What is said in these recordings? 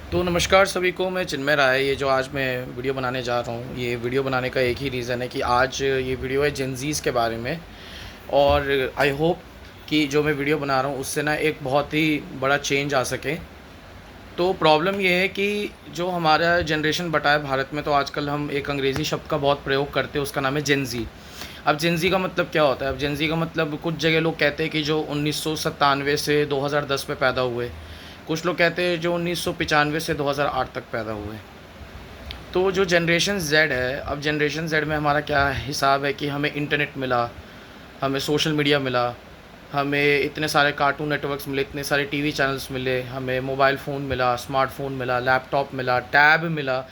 तो नमस्कार सभी को, मैं चिन्मय राय। ये जो आज मैं वीडियो बनाने जा रहा हूँ, ये वीडियो बनाने का एक ही रीज़न है कि आज ये वीडियो है जेनज़ीज़ के बारे में। और आई होप कि जो मैं वीडियो बना रहा हूँ उससे ना एक बहुत ही बड़ा चेंज आ सके। तो प्रॉब्लम ये है कि जो हमारा जनरेशन बटा है भारत में, तो आजकल हम एक अंग्रेज़ी शब्द का बहुत प्रयोग करते हैं, उसका नाम है जेनज़ी। अब जेनज़ी का मतलब क्या होता है? अब जेनज़ी का मतलब, कुछ जगह लोग कहते हैं कि जो 1997 से 2010 में पैदा हुए, कुछ लोग कहते हैं जो 1995 से 2008 तक पैदा हुए। तो जो जनरेशन ज़ेड है, अब जनरेशन ज़ेड में हमारा क्या हिसाब है कि हमें इंटरनेट मिला, हमें सोशल मीडिया मिला, हमें इतने सारे कार्टून नेटवर्क्स मिले, इतने सारे टीवी चैनल्स मिले, हमें मोबाइल फ़ोन मिला, स्मार्टफ़ोन मिला, लैपटॉप मिला, टैब मिला,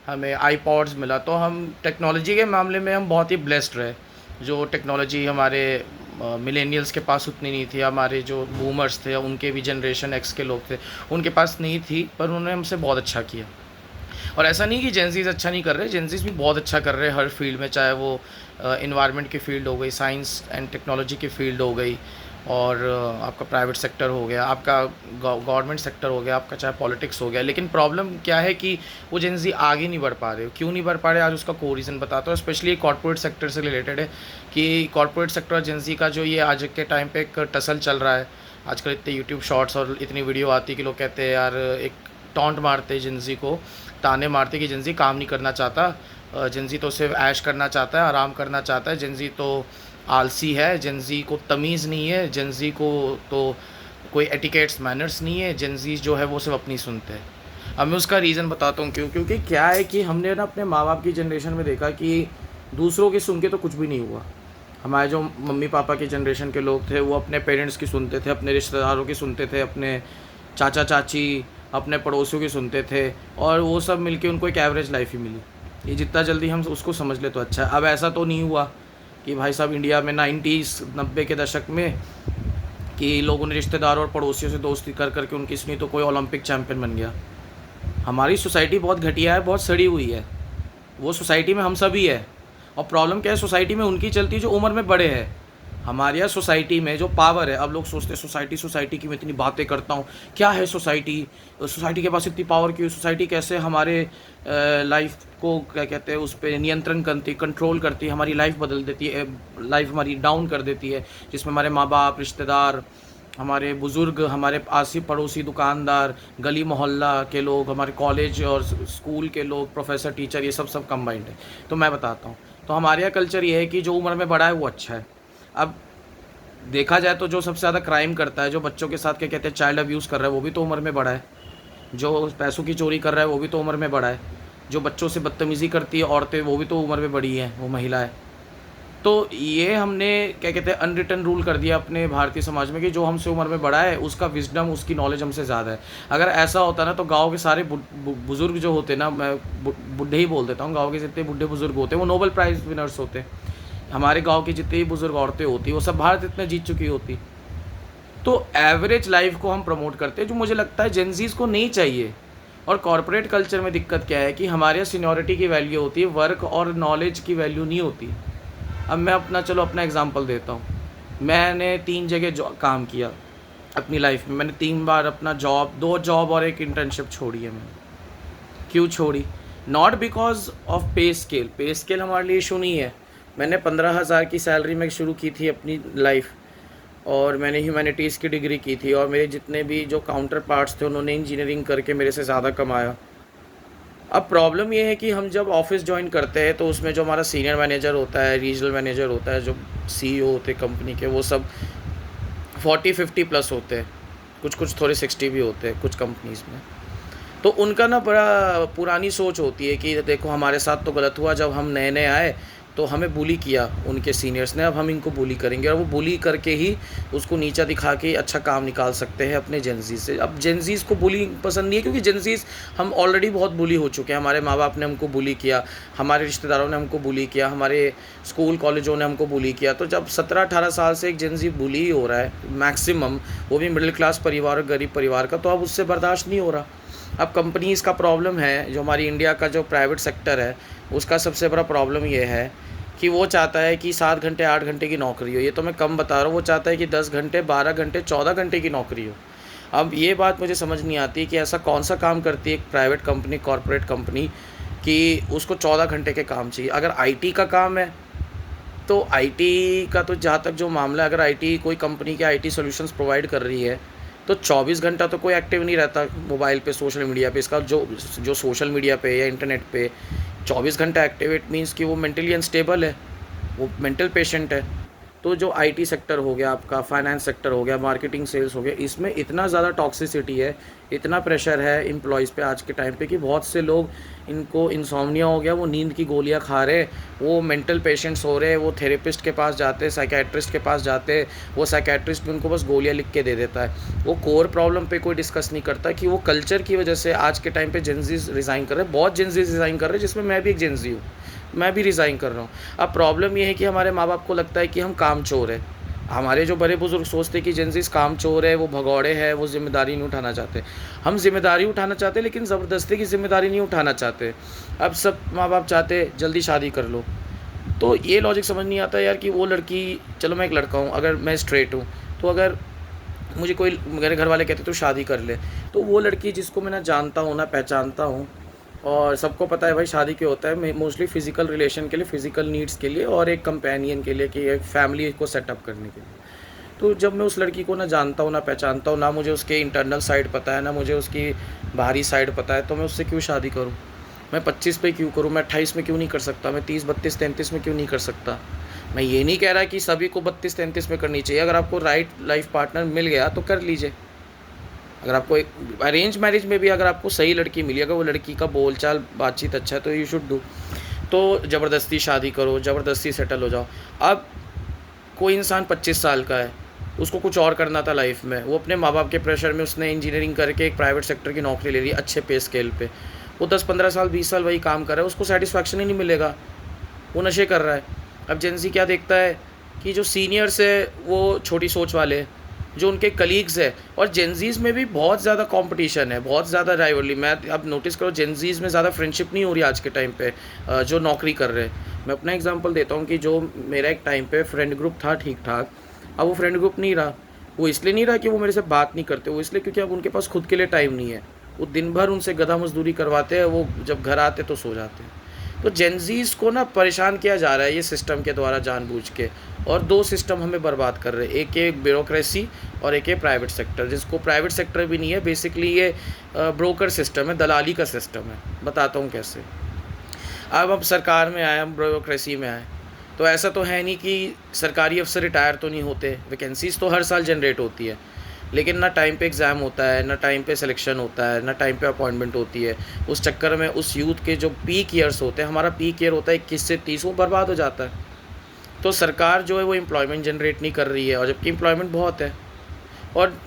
हमें आईपॉड्स मिला। तो हम टेक्नोलॉजी के मामले में हम बहुत ही ब्लेस्ड रहे। जो टेक्नोलॉजी हमारे मिलेनियल्स के पास उतनी नहीं थी, हमारे जो बूमर्स थे, उनके भी जनरेशन एक्स के लोग थे, उनके पास नहीं थी, पर उन्होंने हमसे बहुत अच्छा किया। और ऐसा नहीं कि जेनज़ीज़ अच्छा नहीं कर रहे, जेनज़ीज़ भी बहुत अच्छा कर रहे हैं हर फील्ड में, चाहे वो एनवायरनमेंट की फ़ील्ड हो गई, साइंस एंड टेक्नोलॉजी की फ़ील्ड हो गई, और आपका प्राइवेट सेक्टर हो गया, आपका गवर्नमेंट सेक्टर हो गया, आपका चाहे पॉलिटिक्स हो गया। लेकिन प्रॉब्लम क्या है कि वो जेनज़ी आगे नहीं बढ़ पा रहे। क्यों नहीं बढ़ पा रहे, आज उसका कोई रीज़न बताता हूँ। स्पेशली कॉर्पोरेट सेक्टर से रिलेटेड है कि कॉर्पोरेट सेक्टर और जेनज़ी का जो ये आज के टाइम पे एक टसल चल रहा है। आजकल इतने यूट्यूब शॉर्ट्स और इतनी वीडियो आती है कि लोग कहते हैं, यार एक टॉन्ट मारते हैं जेनज़ी को, ताने मारते कि जेनज़ी काम नहीं करना चाहता, जेनज़ी तो सिर्फ ऐश करना चाहता है, आराम करना चाहता है, जेनज़ी तो आलसी है, जेनज़ी को तमीज़ नहीं है, जेनज़ी को तो कोई एटिकेट्स मैनर्स नहीं है, जेनज़ी जो है वो सिर्फ अपनी सुनते हैं। अब मैं उसका रीज़न बताता हूँ क्यों। क्योंकि क्या है कि हमने ना अपने माँ बाप की जनरेशन में देखा कि दूसरों की सुन के तो कुछ भी नहीं हुआ। हमारे जो मम्मी पापा की जनरेशन के लोग थे, वो अपने पेरेंट्स की सुनते थे, अपने रिश्तेदारों की सुनते थे, अपने चाचा चाची, अपने पड़ोसियों की सुनते थे, और वो सब मिलके उनको एक एवरेज लाइफ ही मिली। ये जितना जल्दी हम उसको समझ ले तो अच्छा है। अब ऐसा तो नहीं हुआ कि भाई साहब इंडिया में 90s 90 के दशक में कि लोगों ने रिश्तेदारों और पड़ोसियों से दोस्ती कर करके उनकी सुनी तो कोई ओलंपिक चैंपियन बन गया। हमारी सोसाइटी बहुत घटिया है, बहुत सड़ी हुई है। वो सोसाइटी में हम सभी है। और प्रॉब्लम क्या है, सोसाइटी में उनकी चलती है जो उम्र में बड़े हैं। हमारे यहाँ सोसाइटी में जो पावर है, अब लोग सोचते हैं सोसाइटी सोसाइटी की मैं इतनी बातें करता हूँ, क्या है सोसाइटी, सोसाइटी के पास इतनी पावर क्यों, सोसाइटी कैसे हमारे लाइफ को क्या कहते हैं उस पर नियंत्रण करती, कंट्रोल करती, हमारी लाइफ बदल देती है, लाइफ हमारी डाउन कर देती है, जिसमें हमारे माँ बाप, रिश्तेदार, हमारे बुज़ुर्ग, हमारे आसी पड़ोसी, दुकानदार, गली मोहल्ला के लोग, हमारे कॉलेज और स्कूल के लोग, प्रोफेसर, टीचर, ये सब कंबाइंड है। तो मैं बताता हूँ। तो हमारे यहाँ कल्चर ये है कि जो उम्र में बड़ा है वो अच्छा है। अब देखा जाए तो जो सबसे ज़्यादा क्राइम करता है, जो बच्चों के साथ क्या कहते हैं चाइल्ड अब्यूज़ कर रहा है, वो भी तो उम्र में बड़ा है। जो पैसों की चोरी कर रहा है वो भी तो उम्र में बड़ा है। जो बच्चों से बदतमीज़ी करती है औरतें, वो भी तो उम्र में बड़ी हैं, वो महिला है। तो ये हमने क्या कहते हैं अनरिटन रूल कर दिया अपने भारतीय समाज में कि जो हमसे उम्र में बड़ा है उसका विजडम, उसकी नॉलेज हमसे ज़्यादा है। अगर ऐसा होता ना तो गांव के सारे बुज़ुर्ग जो होते ना, मैं बुढ़े ही बोल देता हूँ, गांव के जितने बुढ़े बुज़ुर्ग होते हैं वो नोबेल प्राइज़ विनर्स होते। हमारे गांव की जितनी बुज़ुर्ग औरतें होती वो सब भारत इतने जीत चुकी होती। तो एवरेज लाइफ को हम प्रमोट करते हैं, जो मुझे लगता है जेनजीज को नहीं चाहिए। और कॉर्पोरेट कल्चर में दिक्कत क्या है कि हमारे यहाँ सीनियरिटी की वैल्यू होती है, वर्क और नॉलेज की वैल्यू नहीं होती। अब मैं अपना एग्जांपल देता हूँ। मैंने 3 जगह काम किया अपनी लाइफ में। मैंने 3 बार अपना जॉब, 2 जॉब और एक इंटर्नशिप छोड़ी है मैंने। क्यों छोड़ी? नॉट बिकॉज ऑफ पे स्केल, पे स्केल हमारे लिए इशू नहीं है। मैंने 15,000 की सैलरी में शुरू की थी अपनी लाइफ, और मैंने ह्यूमैनिटीज़ की डिग्री की थी, और मेरे जितने भी जो काउंटर पार्ट्स थे उन्होंने इंजीनियरिंग करके मेरे से ज़्यादा कमाया। अब प्रॉब्लम ये है कि हम जब ऑफिस ज्वाइन करते हैं तो उसमें जो हमारा सीनियर मैनेजर होता है, रीजनल मैनेजर होता है, जो सीईओ होते हैं कंपनी के, वो सब 40-50 प्लस होते हैं। कुछ कुछ थोड़े 60 भी होते हैं कुछ कंपनीज़ में। तो उनका ना बड़ा पुरानी सोच होती है कि देखो हमारे साथ तो गलत हुआ, जब हम नए नए आए तो हमें बुली किया उनके सीनियर्स ने, अब हम इनको बुली करेंगे, और वो बुली करके ही उसको नीचा दिखा के अच्छा काम निकाल सकते हैं अपने जेनजीज से। अब जेनजीज को बुली पसंद नहीं है, क्योंकि जेनजीज हम ऑलरेडी बहुत बुली हो चुके हैं। हमारे माँ बाप ने हमको बुली किया, हमारे रिश्तेदारों ने हमको बुली किया, हमारे स्कूल कॉलेजों ने हमको बुली किया। तो जब 17-18 साल से एक जेनजी बुली हो रहा है मैक्सिमम, वो भी मिडिल क्लास परिवार और गरीब परिवार का, तो अब उससे बर्दाश्त नहीं हो रहा। अब कंपनीज़ का प्रॉब्लम है, जो हमारी इंडिया का जो प्राइवेट सेक्टर है उसका सबसे बड़ा प्रॉब्लम ये है कि वो चाहता है कि 7 घंटे 8 घंटे की नौकरी हो। ये तो मैं कम बता रहा हूँ, वो चाहता है कि 10 घंटे 12 घंटे 14 घंटे की नौकरी हो। अब ये बात मुझे समझ नहीं आती कि ऐसा कौन सा काम करती है एक प्राइवेट कंपनी, कॉरपोरेट कंपनी, कि उसको 14 घंटे के काम चाहिए। अगर आईटी का काम है तो आईटी का तो जहाँ तक जो मामला है, अगर आईटी कोई कंपनी के आईटी सॉल्यूशंस प्रोवाइड कर रही है तो 24 घंटा तो कोई एक्टिव नहीं रहता मोबाइल पे, सोशल मीडिया पे। इसका जो सोशल मीडिया पे या इंटरनेट पे 24 घंटा एक्टिव, इट मीन्स कि वो मेंटली अनस्टेबल है, वो मेंटल पेशेंट है। तो जो आईटी सेक्टर हो गया आपका, फाइनेंस सेक्टर हो गया, मार्केटिंग सेल्स हो गया, इसमें इतना ज़्यादा टॉक्सिसिटी है, इतना प्रेशर है एम्प्लॉयज़ पे आज के टाइम पे कि बहुत से लोग, इनको इंसोम्निया हो गया, वो नींद की गोलियां खा रहे, वो मेंटल पेशेंट्स हो रहे, वो थेरेपिस्ट के पास जाते, साइकेट्रिस्ट के पास जाते, वो साइकेट्रिस्ट भी उनको बस गोलियां लिख के दे देता है। वो कोर प्रॉब्लम पे कोई डिस्कस नहीं करता कि वो कल्चर की वजह से आज के टाइम पे जेंजीज रिज़ाइन कर रहे हैं, बहुत जेंजीज रिज़ाइन कर रहे हैं, जिसमें मैं भी एक जेंजी हूँ, मैं भी रिज़ाइन कर रहा हूँ। अब प्रॉब्लम ये है कि हमारे माँ बाप को लगता है कि हम काम चोर हैं। हमारे जो बड़े बुजुर्ग सोचते कि जेंजीज काम चोर है, वो भगौड़े हैं, वो जिम्मेदारी नहीं उठाना चाहते। हम जिम्मेदारी उठाना चाहते लेकिन ज़बरदस्ती की जिम्मेदारी नहीं उठाना चाहते। अब सब माँ बाप चाहते जल्दी शादी कर लो, तो ये लॉजिक समझ नहीं आता यार कि वो लड़की, चलो मैं एक लड़का हूँ, अगर मैं स्ट्रेट हूँ, तो अगर मुझे कोई, मेरे घर वाले कहते तो शादी कर ले, तो वो लड़की जिसको मैं ना जानता हूँ ना पहचानता हूँ, और सबको पता है भाई शादी क्यों होता है, मोस्टली फ़िज़िकल रिलेशन के लिए, फ़िज़िकल नीड्स के लिए, और एक कंपेनियन के लिए, कि एक फैमिली को सेटअप करने के लिए। तो जब मैं उस लड़की को ना जानता हूँ ना पहचानता हूँ, ना मुझे उसके इंटरनल साइड पता है, ना मुझे उसकी बाहरी साइड पता है, तो मैं उससे क्यों शादी करूँ? मैं 25 पे क्यों करूँ? मैं 28 में क्यों नहीं कर सकता? मैं 30, 32, 33 में क्यों नहीं कर सकता? मैं ये नहीं कह रहा कि सभी को 32, 33 में करनी चाहिए। अगर आपको राइट लाइफ पार्टनर मिल गया तो कर लीजिए। अगर आपको एक अरेंज मैरिज में भी अगर आपको सही लड़की मिली, अगर वो लड़की का बोलचाल बातचीत अच्छा है, तो यू शुड डू। तो ज़बरदस्ती शादी करो, ज़बरदस्ती सेटल हो जाओ। अब कोई इंसान 25 साल का है, उसको कुछ और करना था लाइफ में, वो अपने माँ बाप के प्रेशर में उसने इंजीनियरिंग करके एक प्राइवेट सेक्टर की नौकरी ले ली अच्छे पे स्केल पे। वो 10-15 साल 20 साल वही काम कर रहा है, उसको सेटिस्फैक्शन ही नहीं मिलेगा, वो नशे कर रहा है। अब जेंजी क्या देखता है कि जो सीनियर्स है वो छोटी सोच वाले, जो उनके कलीग्स है, और जेंजीज़ में भी बहुत ज़्यादा कंपटीशन है, बहुत ज़्यादा राइवलरी। मैं अब नोटिस करो जेंजीज़ में ज़्यादा फ्रेंडशिप नहीं हो रही आज के टाइम पे जो नौकरी कर रहे हैं। मैं अपना एग्जांपल देता हूँ कि जो मेरा एक टाइम पे फ्रेंड ग्रुप था ठीक ठाक, अब वो फ्रेंड ग्रुप नहीं रहा। वो इसलिए नहीं रहा कि वो मेरे से बात नहीं करते, वो इसलिए क्योंकि अब उनके पास खुद के लिए टाइम नहीं है। वो दिन भर उनसे गधा मजदूरी करवाते हैं, वो जब घर आते तो सो जाते हैं। तो जेंजीज़ को ना परेशान किया जा रहा है ये सिस्टम के द्वारा जानबूझ के, और दो सिस्टम हमें बर्बाद कर रहे हैं, एक है ब्यूरोक्रेसी और एक है प्राइवेट सेक्टर, जिसको प्राइवेट सेक्टर भी नहीं है, बेसिकली ये ब्रोकर सिस्टम है, दलाली का सिस्टम है। बताता हूँ कैसे। अब सरकार में आए, हम ब्यूरोक्रेसी में आए, तो ऐसा तो है नहीं कि सरकारी अफसर रिटायर तो नहीं होते, वैकेंसीज़ तो हर साल जनरेट होती है, लेकिन ना टाइम पे एग्ज़ाम होता है, ना टाइम पे सिलेक्शन होता है, ना टाइम पे अपॉइंटमेंट होती है। उस चक्कर में उस यूथ के जो पीक ईयर्स होते हैं, हमारा पीक ईयर होता है 21 से 30, वो बर्बाद हो जाता है। तो सरकार जो है वो एम्प्लॉयमेंट जनरेट नहीं कर रही है, और जबकि एम्प्लॉयमेंट बहुत है, और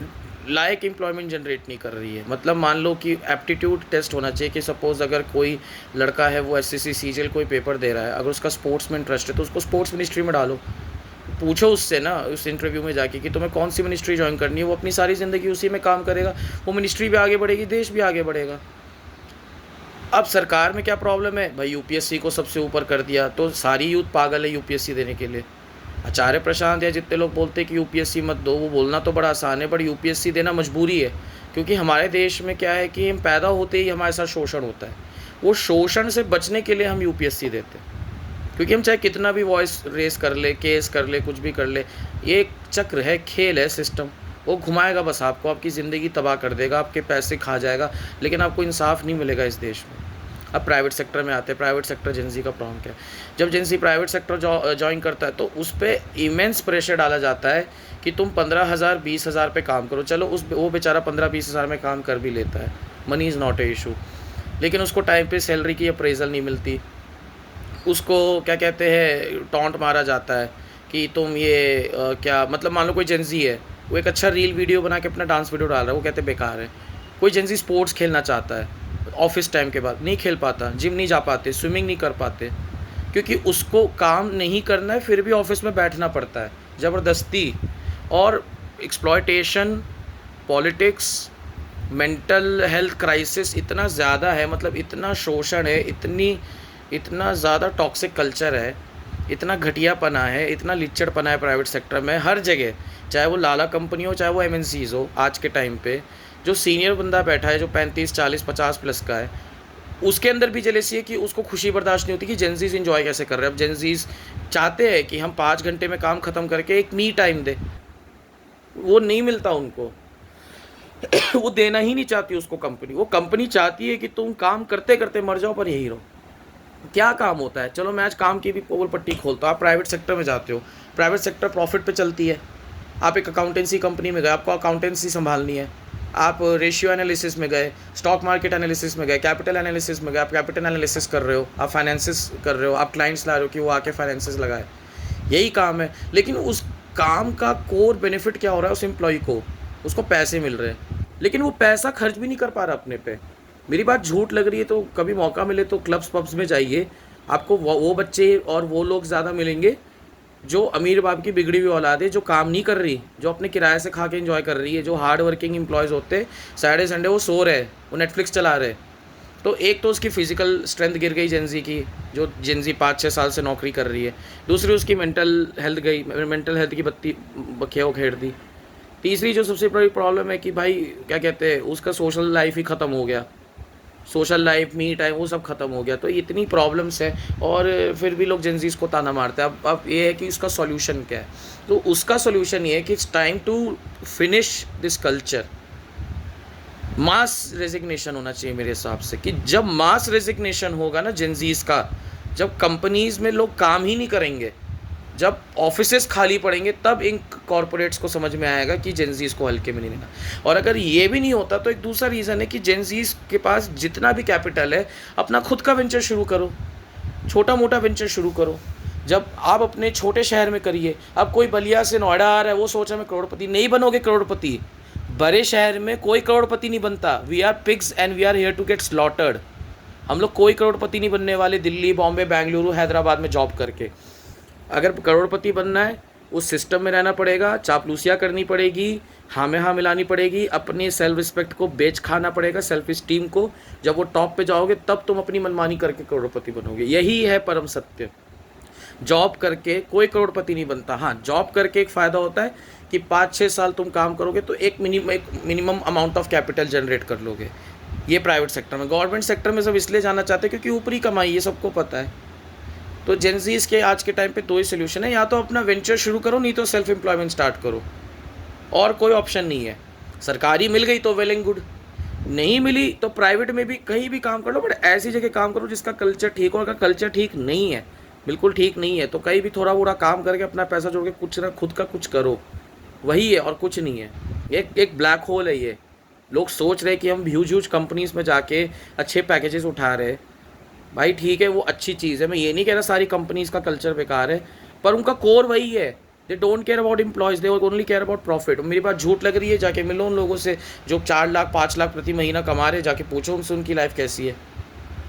लायक एम्प्लॉयमेंट जनरेट नहीं कर रही है। मतलब मान लो कि एप्टीट्यूड टेस्ट होना चाहिए, कि सपोज़ अगर कोई लड़का है वो एसएससी सीजीएल कोई पेपर दे रहा है, अगर उसका स्पोर्ट्स में इंटरेस्ट है तो उसको स्पोर्ट्स मिनिस्ट्री में डालो। पूछो उससे ना उस इंटरव्यू में जाके कि तुम्हें कौन सी मिनिस्ट्री ज्वाइन करनी है, वो अपनी सारी ज़िंदगी उसी में काम करेगा, वो मिनिस्ट्री भी आगे बढ़ेगी, देश भी आगे बढ़ेगा। अब सरकार में क्या प्रॉब्लम है भाई, यूपीएससी को सबसे ऊपर कर दिया, तो सारी यूथ पागल है यूपीएससी देने के लिए। आचार्य प्रशांत या जितने लोग बोलते हैं कि यूपीएससी मत दो, वो बोलना तो बड़ा आसान है, बट यूपीएससी देना मजबूरी है। क्योंकि हमारे देश में क्या है कि हम पैदा होते ही हमारे साथ शोषण होता है, वो शोषण से बचने के लिए हम यूपीएससी देते हैं। क्योंकि हम चाहे कितना भी वॉइस रेस कर ले, केस कर ले, कुछ भी कर ले, ये एक चक्र है, खेल है, सिस्टम, वो घुमाएगा बस आपको, आपकी ज़िंदगी तबाह कर देगा, आपके पैसे खा जाएगा, लेकिन आपको इंसाफ नहीं मिलेगा इस देश में। अब प्राइवेट सेक्टर में आते हैं, प्राइवेट सेक्टर जेंजी का प्रॉब्लम क्या है, जब जेंजी प्राइवेट सेक्टर ज्वाइन करता है तो उस पर इमेंस प्रेशर डाला जाता है कि तुम 15,000 20,000 पे काम करो। चलो वो बेचारा 15-20 हज़ार में काम कर भी लेता है, money is not a issue, लेकिन उसको टाइम पे सैलरी की अप्रेजल नहीं मिलती, उसको क्या कहते हैं टॉन्ट मारा जाता है कि तुम ये क्या मतलब, मान लो कोई जेंजी है, वो एक अच्छा रील वीडियो बना के अपना डांस वीडियो डाल रहा है, वो कहते हैं बेकार है। कोई जेंजी स्पोर्ट्स खेलना चाहता है, ऑफिस टाइम के बाद नहीं खेल पाता, जिम नहीं जा पाते, स्विमिंग नहीं कर पाते, क्योंकि उसको काम नहीं करना है, फिर भी ऑफिस में बैठना पड़ता है ज़बरदस्ती। और exploitation, politics, mental health crisis इतना ज़्यादा है, मतलब इतना शोषण है, इतना ज़्यादा टॉक्सिक कल्चर है, इतना घटियापना है, इतना लिच्चड़पना है प्राइवेट सेक्टर में हर जगह, चाहे वो लाला कंपनी हो, चाहे वो एमएनसीज हो। आज के टाइम पे जो सीनियर बंदा बैठा है, जो 35, 40, 50 प्लस का है, उसके अंदर भी जेलेसी है कि उसको खुशी बर्दाश्त नहीं होती कि जेंजीज इन्जॉय कैसे कर रहे हैं। अब जेंजीज चाहते हैं कि हम 5 घंटे में काम ख़त्म करके एक मी टाइम दे, वो नहीं मिलता उनको। वो देना ही नहीं चाहती उसको कंपनी। वो कंपनी चाहती है कि तुम काम करते करते मर जाओ पर यही रहो। क्या काम होता है? चलो मैं आज काम की भी पोल पट्टी खोलता हूँ। आप प्राइवेट सेक्टर में जाते हो, प्राइवेट सेक्टर प्रॉफिट पे चलती है। आप एक अकाउंटेंसी कंपनी में गए, आपको अकाउंटेंसी संभालनी है। आप रेशियो एनालिसिस में गए, स्टॉक मार्केट एनालिसिस में गए, कैपिटल एनालिसिस में गए, आप कैपिटल एनालिसिस कर रहे हो, आप फाइनेंसिस कर रहे हो, आप क्लाइंट्स ला रहे हो कि वो आके फाइनेंसिस लगाए। यही काम है। लेकिन उस काम का कोर बेनिफिट क्या हो रहा है उस एम्प्लॉय को? उसको पैसे मिल रहे हैं, लेकिन वो पैसा खर्च भी नहीं कर पा रहा अपने पे। मेरी बात झूठ लग रही है तो कभी मौका मिले तो क्लब्स पब्स में जाइए, आपको वो बच्चे और वो लोग ज़्यादा मिलेंगे जो अमीर बाप की बिगड़ी हुई औलाद है, जो काम नहीं कर रही, जो अपने किराए से खा के एंजॉय कर रही है, जो हार्ड वर्किंग एम्प्लॉयज़ होते, सैटरडे संडे वो सो रहे, वो नेटफ्लिक्स चला रहे। तो एक तो उसकी फ़िज़िकल स्ट्रेंथ गिर गई जेंजी की, जो जेंजी 5-6 साल से नौकरी कर रही है। दूसरी उसकी मेंटल हेल्थ गई, मेंटल हेल्थ की बत्ती बखेव खेड़ दी। तीसरी जो सबसे बड़ी प्रॉब्लम है कि भाई क्या कहते हैं, उसका सोशल लाइफ ही ख़त्म हो गया। सोशल लाइफ, मी टाइम, वो सब ख़त्म हो गया। तो इतनी प्रॉब्लम्स है और फिर भी लोग जेंजीज़ को ताना मारते हैं। अब ये है कि इसका सॉल्यूशन क्या है? तो उसका सॉल्यूशन ये है कि it's time to finish this culture. Mass resignation होना चाहिए मेरे हिसाब से, कि जब मास रेजिग्नेशन होगा ना जेंजीज़ का, जब कंपनीज़ में लोग काम ही नहीं करेंगे, जब ऑफिसेस खाली पड़ेंगे, तब इन कॉरपोरेट्स को समझ में आएगा कि जेंजीज़ को हल्के में नहीं लेना। और अगर ये भी नहीं होता तो एक दूसरा रीज़न है कि जेंजीज़ के पास जितना भी कैपिटल है, अपना खुद का वेंचर शुरू करो, छोटा मोटा वेंचर शुरू करो। जब आप अपने छोटे शहर में करिए। अब कोई बलिया से नोएडा आ रहा है, वो सोच रहा है मैं करोड़पति। नहीं बनोगे करोड़पति। बड़े शहर में कोई करोड़पति नहीं बनता। We are pigs and we are here to get slaughtered. हम लोग कोई करोड़पति नहीं बनने वाले दिल्ली, बॉम्बे, बेंगलुरु, हैदराबाद में जॉब करके। अगर करोड़पति बनना है, उस सिस्टम में रहना पड़ेगा, चापलूसियाँ करनी पड़ेगी, हाँ में हाँ मिलानी पड़ेगी, अपनी सेल्फ रिस्पेक्ट को बेच खाना पड़ेगा, सेल्फ इस्टीम को। जब वो टॉप पे जाओगे तब तुम अपनी मनमानी करके करोड़पति बनोगे। यही है परम सत्य। जॉब करके कोई करोड़पति नहीं बनता। हाँ, जॉब करके एक फ़ायदा होता है कि 5-6 साल तुम काम करोगे तो एक minimum amount of capital generate कर लोगे। ये प्राइवेट सेक्टर में। गवर्नमेंट सेक्टर में सब इसलिए जाना चाहते हैं क्योंकि ऊपरी कमाई, ये सबको पता है। तो जेंजीज़ के आज के टाइम पे 2 ही सोल्यूशन है, या तो अपना वेंचर शुरू करो, नहीं तो सेल्फ एम्प्लॉयमेंट स्टार्ट करो। और कोई ऑप्शन नहीं है। सरकारी मिल गई तो वेल एंड गुड, नहीं मिली तो प्राइवेट में भी कहीं भी काम कर लो, बट ऐसी जगह काम करो जिसका कल्चर ठीक हो। अगर कल्चर ठीक नहीं है, बिल्कुल ठीक नहीं है, तो कहीं भी थोड़ा बड़ा काम करके अपना पैसा जोड़ के कुछ ना खुद का कुछ करो। वही है और कुछ नहीं है। एक ब्लैक होल है ये। लोग सोच रहे कि हम ह्यूज कंपनीज़ में जाके अच्छे पैकेजेस उठा रहे। भाई ठीक है, वो अच्छी चीज़ है, मैं ये नहीं कह रहा सारी कंपनीज़ का कल्चर बेकार है, पर उनका कोर वही है। They don't care about employees, they only care about profit. मेरी बात झूठ लग रही है, जाके मिलो उन लोगों से जो 4 लाख 5 लाख प्रति महीना कमा रहे, जाके पूछो उनसे उनकी लाइफ कैसी है।